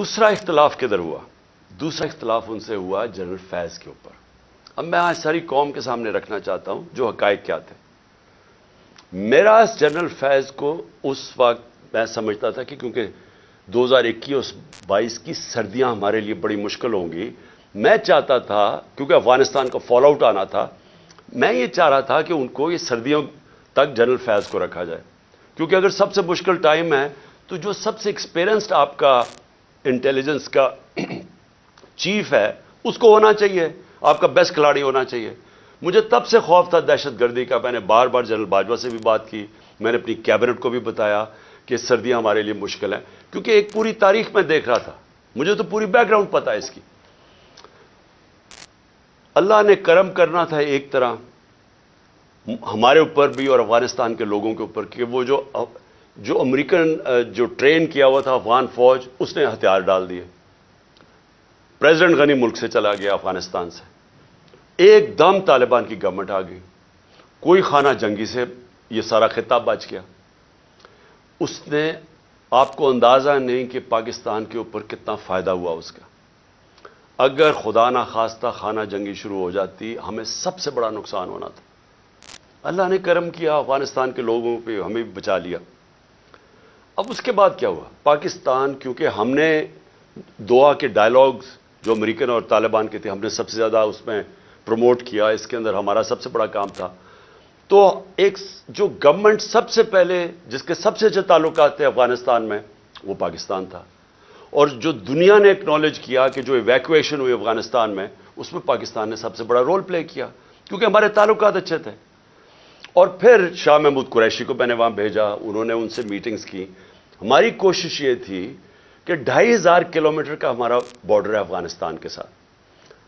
دوسرا اختلاف کدھر ہوا؟ دوسرا اختلاف ان سے ہوا جنرل فیض کے اوپر. اب میں آج ساری قوم کے سامنے رکھنا چاہتا ہوں جو حقائق کیا تھے. میرا جنرل فیض کو اس وقت میں سمجھتا تھا کہ کیونکہ 2021-22 کی سردیاں ہمارے لیے بڑی مشکل ہوں گی، میں چاہتا تھا کیونکہ افغانستان کا فال آؤٹ آنا تھا، میں یہ چاہ رہا تھا کہ ان کو یہ سردیوں تک جنرل فیض کو رکھا جائے. کیونکہ اگر سب سے مشکل ٹائم ہے تو جو سب سے ایکسپیرینسڈ آپ کا انٹیلیجنس کا چیف ہے اس کو ہونا چاہیے، آپ کا بیسٹ کھلاڑی ہونا چاہیے. مجھے تب سے خوف تھا دہشت گردی کا. میں نے بار بار جنرل باجوہ سے بھی بات کی، میں نے اپنی کیبنٹ کو بھی بتایا کہ سردیاں ہمارے لیے مشکل ہیں، کیونکہ ایک پوری تاریخ میں دیکھ رہا تھا، مجھے تو پوری بیک گراؤنڈ پتا ہے اس کی. اللہ نے کرم کرنا تھا ایک طرح ہمارے اوپر بھی اور افغانستان کے لوگوں کے اوپر کہ وہ جو امریکن جو ٹرین کیا ہوا تھا افغان فوج، اس نے ہتھیار ڈال دیے. پریزیڈنٹ غنی ملک سے چلا گیا افغانستان سے، ایک دم طالبان کی گورنمنٹ آ گئی، کوئی خانہ جنگی سے یہ سارا خطہ بچ گیا. اس نے آپ کو اندازہ نہیں کہ پاکستان کے اوپر کتنا فائدہ ہوا اس کا. اگر خدا نہ خواستہ خانہ جنگی شروع ہو جاتی ہمیں سب سے بڑا نقصان ہونا تھا. اللہ نے کرم کیا، افغانستان کے لوگوں پہ ہمیں بچا لیا. اب اس کے بعد کیا ہوا؟ پاکستان کیونکہ ہم نے دعا کے ڈائلاگز جو امریکن اور طالبان کے تھے ہم نے سب سے زیادہ اس میں پروموٹ کیا، اس کے اندر ہمارا سب سے بڑا کام تھا. تو ایک جو گورنمنٹ سب سے پہلے جس کے سب سے اچھے تعلقات تھے افغانستان میں وہ پاکستان تھا. اور جو دنیا نے ایکنالج کیا کہ جو ایویکویشن ہوئی افغانستان میں اس میں پاکستان نے سب سے بڑا رول پلے کیا کیونکہ ہمارے تعلقات اچھے تھے. اور پھر شاہ محمود قریشی کو میں نے وہاں بھیجا، انہوں نے ان سے میٹنگز کی. ہماری کوشش یہ تھی کہ 2500 کلومیٹر کا ہمارا بارڈر ہے افغانستان کے ساتھ.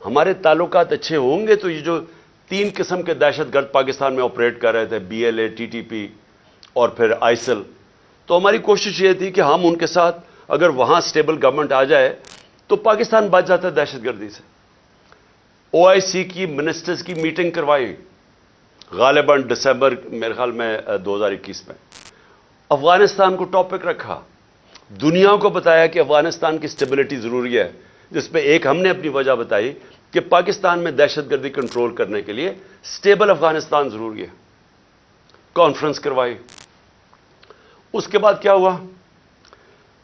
ہمارے تعلقات اچھے ہوں گے تو یہ جو 3 قسم کے دہشت گرد پاکستان میں آپریٹ کر رہے تھے، BLA TTP اور پھر ISIL، تو ہماری کوشش یہ تھی کہ ہم ان کے ساتھ اگر وہاں سٹیبل گورنمنٹ آ جائے تو پاکستان بچ جاتا ہے دہشت گردی سے. OIC کی منسٹرز کی میٹنگ کروائی غالباً دسمبر میرے خیال میں 2021 میں. افغانستان کو ٹاپک رکھا، دنیا کو بتایا کہ افغانستان کی سٹیبلٹی ضروری ہے، جس پہ ایک ہم نے اپنی وجہ بتائی کہ پاکستان میں دہشت گردی کنٹرول کرنے کے لیے سٹیبل افغانستان ضروری ہے. کانفرنس کروائی. اس کے بعد کیا ہوا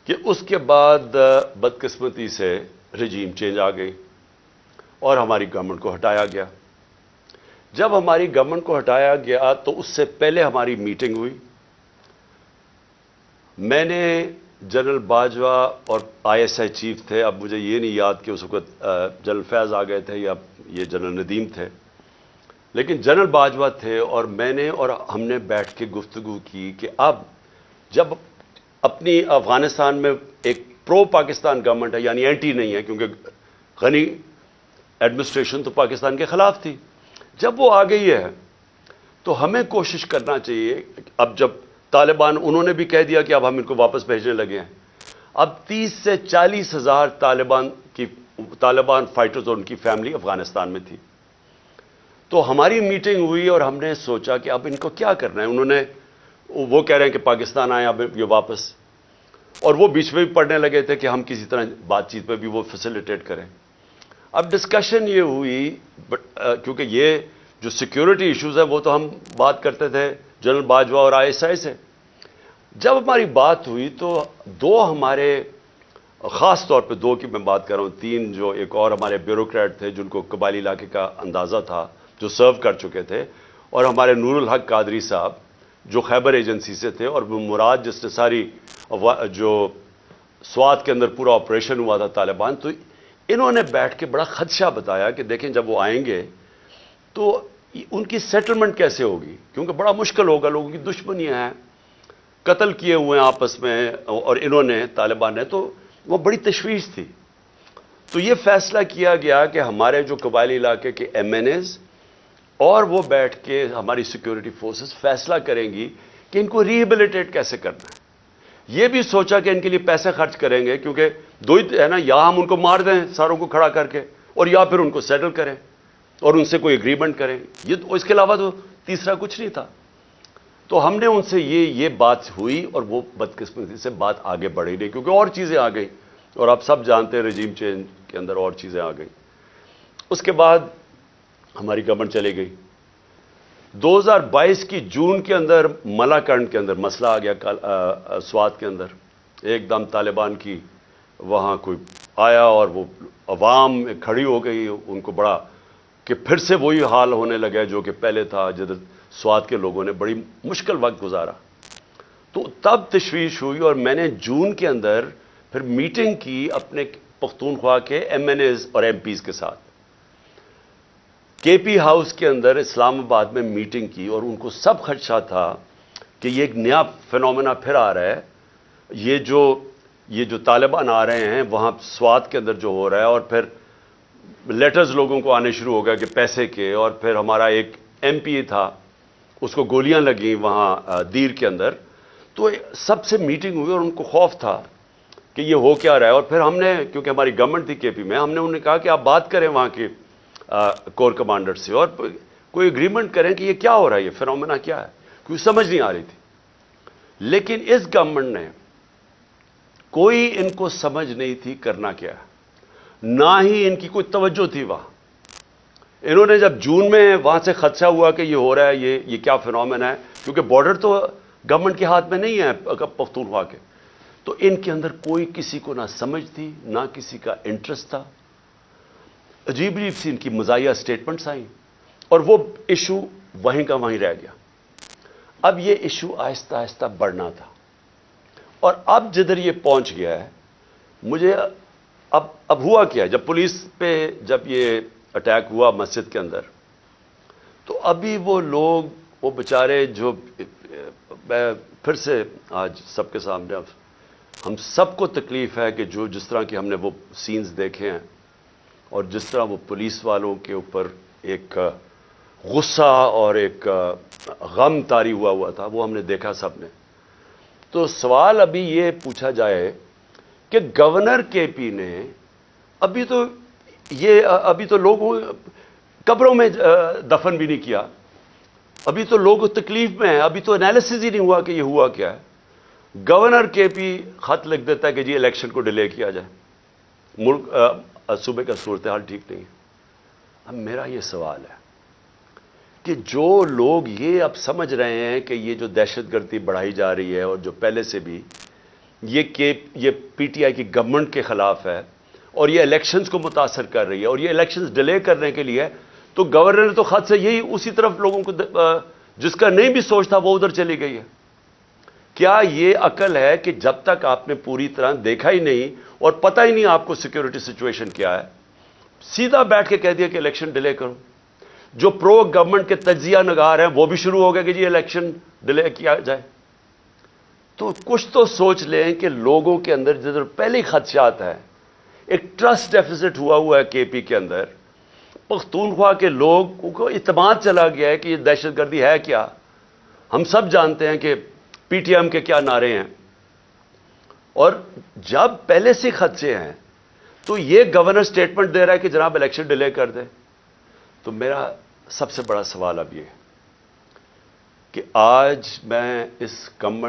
کہ اس کے بعد بدقسمتی سے رجیم چینج آ گئی اور ہماری گورنمنٹ کو ہٹایا گیا. جب ہماری گورنمنٹ کو ہٹایا گیا تو اس سے پہلے ہماری میٹنگ ہوئی. میں نے جنرل باجوہ اور ISI چیف تھے، اب مجھے یہ نہیں یاد کہ اس وقت جنرل فیض آ گئے تھے یا یہ جنرل ندیم تھے، لیکن جنرل باجوہ تھے اور میں نے اور ہم نے بیٹھ کے گفتگو کی کہ اب جب اپنی افغانستان میں ایک پرو پاکستان گورنمنٹ ہے، یعنی اینٹی نہیں ہے، کیونکہ غنی ایڈمنسٹریشن تو پاکستان کے خلاف تھی، جب وہ آ گئی ہے تو ہمیں کوشش کرنا چاہیے. اب جب طالبان انہوں نے بھی کہہ دیا کہ اب ہم ان کو واپس بھیجنے لگے ہیں، اب 30 سے 40 ہزار طالبان فائٹرز اور ان کی فیملی افغانستان میں تھی. تو ہماری میٹنگ ہوئی اور ہم نے سوچا کہ اب ان کو کیا کرنا ہے. وہ کہہ رہے ہیں کہ پاکستان آئے اب یہ واپس، اور وہ بیچ میں بھی پڑھنے لگے تھے کہ ہم کسی طرح بات چیت پہ بھی وہ فیسیلیٹیٹ کریں. اب ڈسکشن یہ ہوئی کیونکہ یہ جو سیکیورٹی ایشوز ہیں وہ تو ہم بات کرتے تھے جنرل باجوہ اور ISI سے. جب ہماری بات ہوئی تو دو ہمارے، خاص طور پہ 2 کی میں بات کر رہا ہوں، 3 جو ایک اور ہمارے بیوروکریٹ تھے جن کو قبائلی علاقے کا اندازہ تھا، جو سرو کر چکے تھے، اور ہمارے نور الحق قادری صاحب جو خیبر ایجنسی سے تھے، اور وہ مراد جس نے ساری جو سوات کے اندر پورا آپریشن ہوا تھا طالبان. تو انہوں نے بیٹھ کے بڑا خدشہ بتایا کہ دیکھیں جب وہ آئیں گے تو ان کی سیٹلمنٹ کیسے ہوگی، کیونکہ بڑا مشکل ہوگا، لوگوں کی دشمنیاں ہیں، قتل کیے ہوئے ہیں آپس میں، اور انہوں نے طالبان نے، تو وہ بڑی تشویش تھی. تو یہ فیصلہ کیا گیا کہ ہمارے جو قبائلی علاقے کے MNAs اور وہ بیٹھ کے ہماری سیکیورٹی فورسز فیصلہ کریں گی کہ ان کو ریہیبلیٹیٹ کیسے کرنا ہے. یہ بھی سوچا کہ ان کے لیے پیسے خرچ کریں گے، کیونکہ 2 ہی ہے نا، یا ہم ان کو مار دیں ساروں کو کھڑا کر کے، اور یا پھر ان کو سیٹل کریں اور ان سے کوئی اگریمنٹ کریں. اس کے علاوہ تو تیسرا کچھ نہیں تھا. تو ہم نے ان سے یہ بات ہوئی اور وہ بدقسمتی سے بات آگے بڑھی نہیں، کیونکہ اور چیزیں آ گئی. اور آپ سب جانتے ہیں رجیم چینج کے اندر اور چیزیں آ گئیں. اس کے بعد ہماری گورنمنٹ چلی گئی. 2022 کی جون کے اندر ملاکنڈ کے اندر مسئلہ آ گیا سوات کے اندر. ایک دم طالبان کی وہاں کوئی آیا اور وہ عوام کھڑی ہو گئی. ان کو بڑا کہ پھر سے وہی حال ہونے لگا جو کہ پہلے تھا, جدھر سوات کے لوگوں نے بڑی مشکل وقت گزارا. تو تب تشویش ہوئی اور میں نے جون کے اندر پھر میٹنگ کی اپنے پختونخوا کے ایم این ایز اور ایم پیز کے ساتھ. کے پی ہاؤس کے اندر اسلام آباد میں میٹنگ کی اور ان کو سب خدشہ تھا کہ یہ ایک نیا فینومینا پھر آ رہا ہے. یہ جو طالبان آ رہے ہیں وہاں سوات کے اندر جو ہو رہا ہے, اور پھر لیٹرز لوگوں کو آنے شروع ہو گیا کہ پیسے کے. اور پھر ہمارا ایک ایم پی تھا, اس کو گولیاں لگیں وہاں دیر کے اندر. تو سب سے میٹنگ ہوئی اور ان کو خوف تھا کہ یہ ہو کیا رہا ہے. اور پھر ہم نے, کیونکہ ہماری گورنمنٹ تھی کے پی میں, ہم نے انہیں کہا کہ آپ بات کریں وہاں کے کور کمانڈر سے اور کوئی اگریمنٹ کریں کہ یہ کیا ہو رہا ہے, یہ فینومینا کیا ہے, کیونکہ سمجھ نہیں آ رہی تھی. لیکن اس گورنمنٹ نے کوئی ان کو سمجھ نہیں تھی کرنا کیا ہے, نہ ہی ان کی کوئی توجہ تھی وہاں. انہوں نے جب جون میں وہاں سے خدشہ ہوا کہ یہ ہو رہا ہے, یہ کیا فینومینا ہے, کیونکہ بارڈر تو گورنمنٹ کے ہاتھ میں نہیں ہے پختونخوا کے, تو ان کے اندر کوئی کسی کو نہ سمجھ تھی نہ کسی کا انٹرسٹ تھا. عجیب عجیب سی ان کی مزاحیہ سٹیٹمنٹس آئیں اور وہ ایشو وہیں کا وہیں رہ گیا. اب یہ ایشو آہستہ آہستہ بڑھنا تھا, اور اب جدھر یہ پہنچ گیا ہے, مجھے اب ہوا کیا, جب پولیس پہ جب یہ اٹیک ہوا مسجد کے اندر, تو ابھی وہ لوگ, وہ بیچارے جو, میں پھر سے آج سب کے سامنے, ہم سب کو تکلیف ہے کہ جس طرح کی ہم نے وہ سینز دیکھے ہیں اور جس طرح وہ پولیس والوں کے اوپر ایک غصہ اور ایک غم طاری ہوا تھا, وہ ہم نے دیکھا سب نے. تو سوال ابھی یہ پوچھا جائے کہ گورنر کے پی نے ابھی تو لوگوں قبروں میں دفن بھی نہیں کیا, ابھی تو لوگ تکلیف میں ہیں, ابھی تو انالیسز ہی نہیں ہوا کہ یہ ہوا کیا ہے. گورنر کے پی خط لکھ دیتا ہے کہ جی الیکشن کو ڈیلے کیا جائے, ملک صوبے کا صورتحال ٹھیک نہیں ہے. اب میرا یہ سوال ہے کہ جو لوگ یہ اب سمجھ رہے ہیں کہ یہ جو دہشت گردی بڑھائی جا رہی ہے اور جو پہلے سے بھی یہ پی ٹی آئی کی گورنمنٹ کے خلاف ہے اور یہ الیکشنز کو متاثر کر رہی ہے اور یہ الیکشنز ڈیلے کرنے کے لیے, تو گورنر نے تو خط سے یہی اسی طرف لوگوں کو, جس کا نہیں بھی سوچ تھا وہ ادھر چلی گئی ہے. کیا یہ عقل ہے کہ جب تک آپ نے پوری طرح دیکھا ہی نہیں اور پتہ ہی نہیں آپ کو سیکیورٹی سچویشن کیا ہے, سیدھا بیٹھ کے کہہ دیا کہ الیکشن ڈیلے کرو. جو پرو گورنمنٹ کے تجزیہ نگار ہیں وہ بھی شروع ہو گئے کہ جی الیکشن ڈیلے کیا جائے. تو کچھ تو سوچ لیں کہ لوگوں کے اندر جدھر پہلے ہی خدشات ہیں, ایک ٹرسٹ ڈیفیسٹ ہوا ہے کے پی کے اندر. پختونخوا کے لوگوں کو اعتماد چلا گیا ہے کہ یہ دہشت گردی ہے کیا. ہم سب جانتے ہیں کہ پی ٹی ایم کے کیا نعرے ہیں, اور جب پہلے سے خدشے ہیں تو یہ گورنر سٹیٹمنٹ دے رہا ہے کہ جناب الیکشن ڈیلے کر دیں. تو میرا سب سے بڑا سوال اب یہ ہے کہ آج میں اس گورنمنٹ